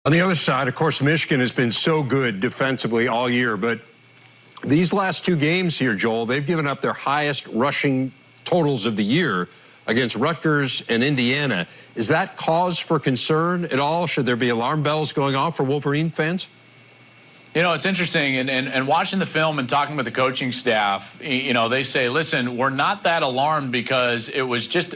On the other side, of course, Michigan has been so good defensively all year, but these last two games here, Joel, they've given up their highest rushing totals of the year against Rutgers and Indiana. Is that cause for concern at all? Should there be alarm bells going off for Wolverine fans? You know, it's interesting, and watching the film and talking with the coaching staff, you know, they say, listen, we're not that alarmed because it was just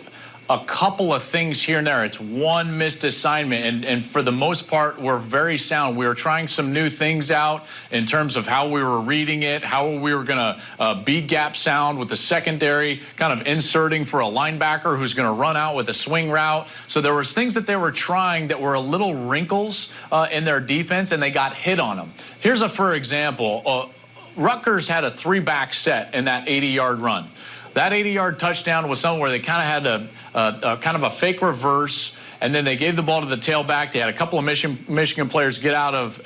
a couple of things here and there. It's one missed assignment, and for the most part, we're very sound. We were trying some new things out in terms of how we were reading it, how we were going to be gap sound with the secondary, kind of inserting for a linebacker who's going to run out with a swing route. So there was things that they were trying that were a little wrinkles in their defense, and they got hit on them. Here's a for example. Rutgers had a three-back set in that 80-yard run. That 80-yard touchdown was somewhere they kind of had a kind of a fake reverse, and then they gave the ball to the tailback. They had a couple of Michigan players get out of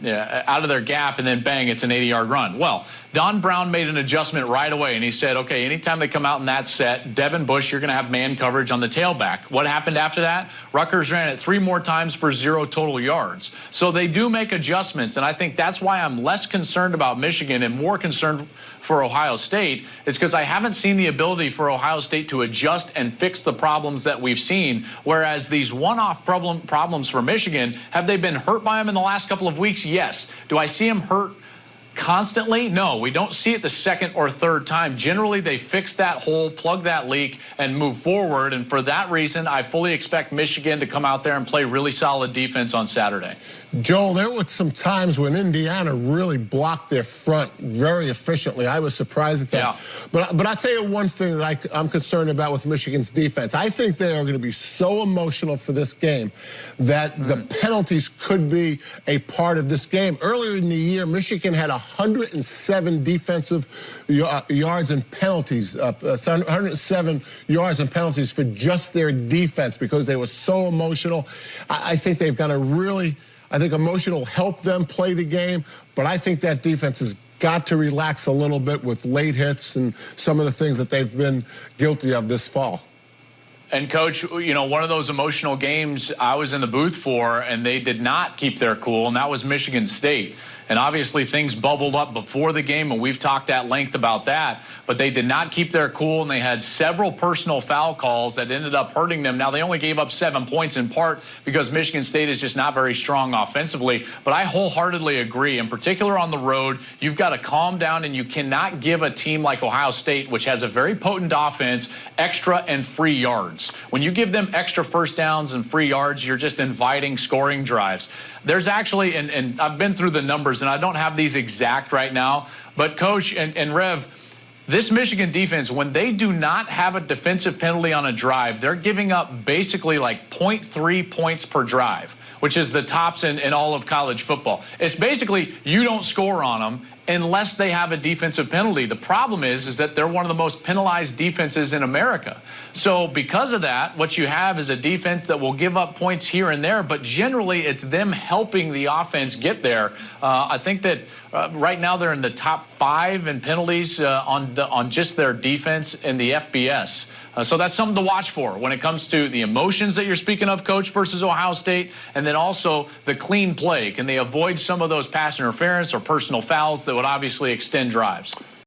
their gap, and then bang, it's an 80-yard run. Well, Don Brown made an adjustment right away, and he said, okay, anytime they come out in that set, Devin Bush, you're going to have man coverage on the tailback. What happened after that? Rutgers ran it 3 more times for 0 total yards. So they do make adjustments, and I think that's why I'm less concerned about Michigan and more concerned for Ohio State, is because I haven't seen the ability for Ohio State to adjust and fix the problems that we've seen, whereas these one-off problems for Michigan, have they been hurt by them in the last couple of weeks? Yes. Do I see them hurt constantly? No, we don't see it the second or third time. Generally, they fix that hole, plug that leak, and move forward. And for that reason, I fully expect Michigan to come out there and play really solid defense on Saturday. Joel, there were some times when Indiana really blocked their front very efficiently. I was surprised at that. Yeah. But I'll tell you one thing that I'm concerned about with Michigan's defense. I think they are going to be so emotional for this game that the penalties could be a part of this game. Earlier in the year, Michigan had 107 defensive yards and penalties, 107 yards and penalties for just their defense because they were so emotional. I think they've got to really, I think emotion will help them play the game, but I think that defense has got to relax a little bit with late hits and some of the things that they've been guilty of this fall. And, Coach, you know, one of those emotional games I was in the booth for, and they did not keep their cool, and that was Michigan State. And obviously things bubbled up before the game, and we've talked at length about that. But they did not keep their cool, and they had several personal foul calls that ended up hurting them. Now, they only gave up 7 points in part because Michigan State is just not very strong offensively. But I wholeheartedly agree. In particular on the road, you've got to calm down, and you cannot give a team like Ohio State, which has a very potent offense, extra and free yards. When you give them extra first downs and free yards, you're just inviting scoring drives. There's actually, and I've been through the numbers, and I don't have these exact right now, but Coach and Rev, this Michigan defense, when they do not have a defensive penalty on a drive, they're giving up basically like 0.3 points per drive, which is the tops in all of college football. It's basically you don't score on them unless they have a defensive penalty. The problem is that they're one of the most penalized defenses in America. So because of that, what you have is a defense that will give up points here and there, but generally it's them helping the offense get there. I think that right now they're in the top 5 in penalties on just their defense in the FBS. So that's something to watch for when it comes to the emotions that you're speaking of, Coach, versus Ohio State, and then also the clean play. Can they avoid some of those pass interference or personal fouls that would obviously extend drives?